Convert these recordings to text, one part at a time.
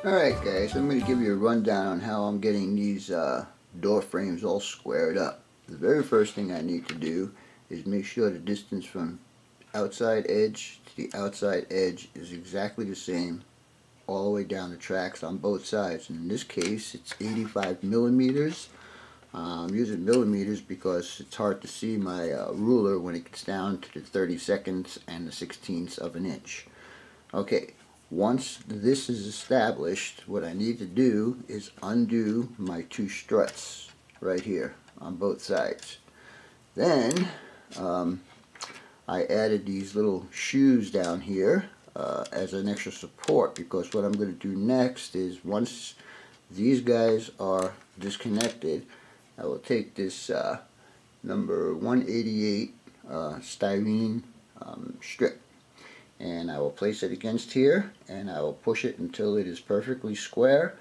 Alright guys, I'm going to give you a rundown on how I'm getting these door frames all squared up. The very first thing I need to do is make sure the distance from outside edge to the outside edge is exactly the same all the way down the tracks on both sides. And in this case it's 85 millimeters. I'm using millimeters because it's hard to see my ruler when it gets down to the 32nds and the 16ths of an inch. Okay. Once this is established, what I need to do is undo my two struts right here on both sides. Then I added these little shoes down here as an extra support, because what I'm going to do next is, once these guys are disconnected, I will take this number 188 styrene strip, and I will place it against here, and I will push it until it is perfectly square,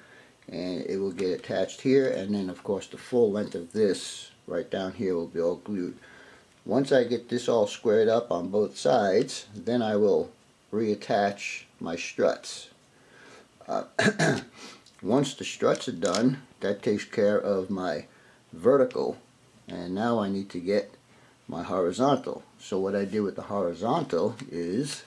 and it will get attached here, and then of course the full length of this right down here will be all glued. Once I get this all squared up on both sides, then I will reattach my struts. Once the struts are done, that takes care of my vertical, and now I need to get my horizontal. So what I did with the horizontal is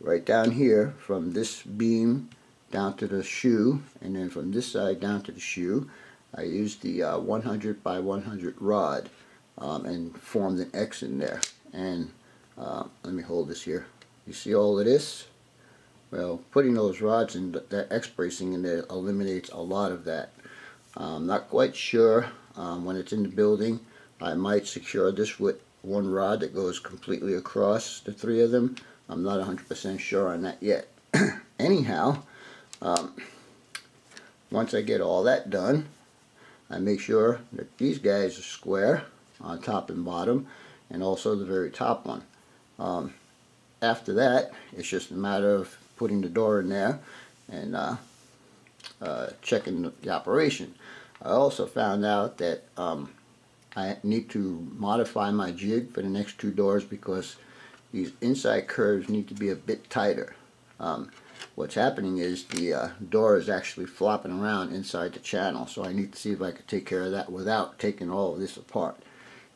right down here, from this beam down to the shoe, and then from this side down to the shoe, I used the 100 by 100 rod and formed an X in there. And let me hold this here. You see all of this? Well, putting those rods and that X bracing in there eliminates a lot of that. I'm not quite sure when it's in the building. I might secure this with one rod that goes completely across the three of them. I'm not 100% sure on that yet. Anyhow, once I get all that done, I make sure that these guys are square on top and bottom, and also the very top one. After that, it's just a matter of putting the door in there and checking the operation. I also found out that I need to modify my jig for the next two doors, because these inside curves need to be a bit tighter. What's happening is the door is actually flopping around inside the channel, so I need to see if I can take care of that without taking all of this apart.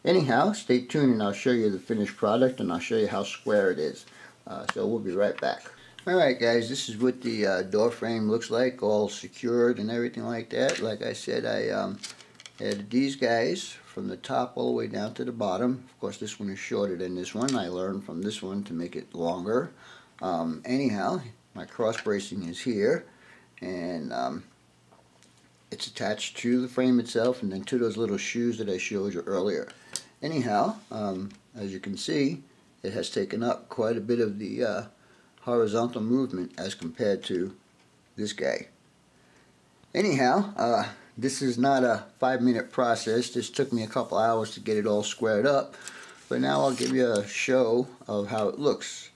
Anyhow, stay tuned and I'll show you the finished product, and I'll show you how square it is. So we'll be right back. Alright guys, this is what the door frame looks like, all secured and everything like that. Like I said, I added these guys from the top all the way down to the bottom. Of course, this one is shorter than this one. I learned from this one to make it longer. Anyhow, my cross bracing is here, and it's attached to the frame itself and then to those little shoes that I showed you earlier. Anyhow, as you can see, it has taken up quite a bit of the horizontal movement as compared to this guy. Anyhow, this is not a 5-minute process. This took me a couple hours to get it all squared up, but now I'll give you a show of how it looks.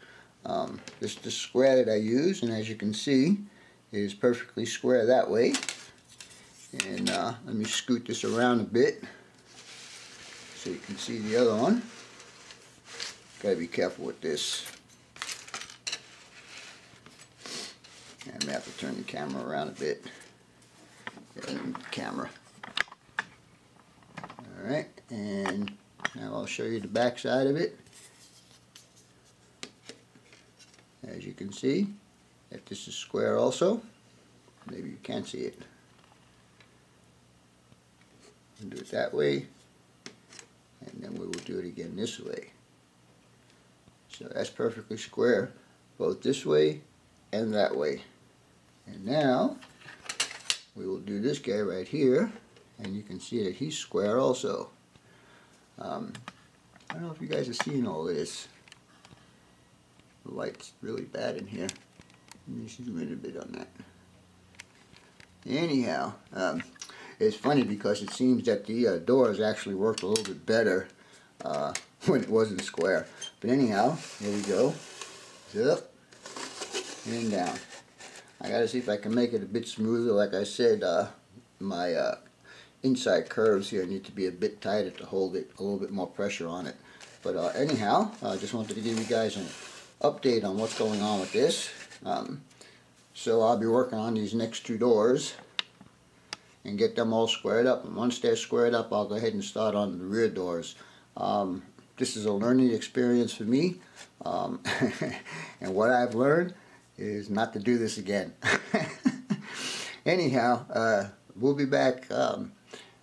This is the square that I use, and as you can see, it is perfectly square that way. And let me scoot this around a bit so you can see the other one. Gotta be careful with this. I'm gonna have to turn the camera around a bit. Camera. Alright, and now I'll show you the back side of it. As you can see, that this is square also. Maybe you can't see it. We'll do it that way, and then we will do it again this way. So that's perfectly square, both this way and that way. And now we will do this guy right here, and you can see that he's square also. I don't know if you guys are seeing all this. The light's really bad in here. Let me zoom in a bit on that. Anyhow, it's funny because it seems that the doors actually worked a little bit better when it wasn't square. But anyhow, here we go. Up and down. I gotta see if I can make it a bit smoother. Like I said, my inside curves here need to be a bit tighter to hold it, a little bit more pressure on it. But anyhow, I just wanted to give you guys an update on what's going on with this. So I'll be working on these next two doors and get them all squared up. And once they're squared up, I'll go ahead and start on the rear doors. This is a learning experience for me, and what I've learned is not to do this again. Anyhow, we'll be back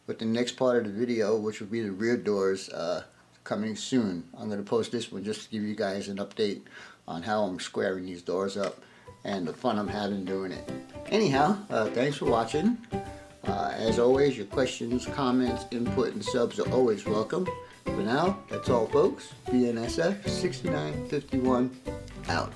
with the next part of the video, which will be the rear doors, coming soon. I'm going to post this one just to give you guys an update on how I'm squaring these doors up and the fun I'm having doing it. Anyhow, thanks for watching. As always, your questions, comments, input, and subs are always welcome. For now, that's all folks. BNSF 6951 out.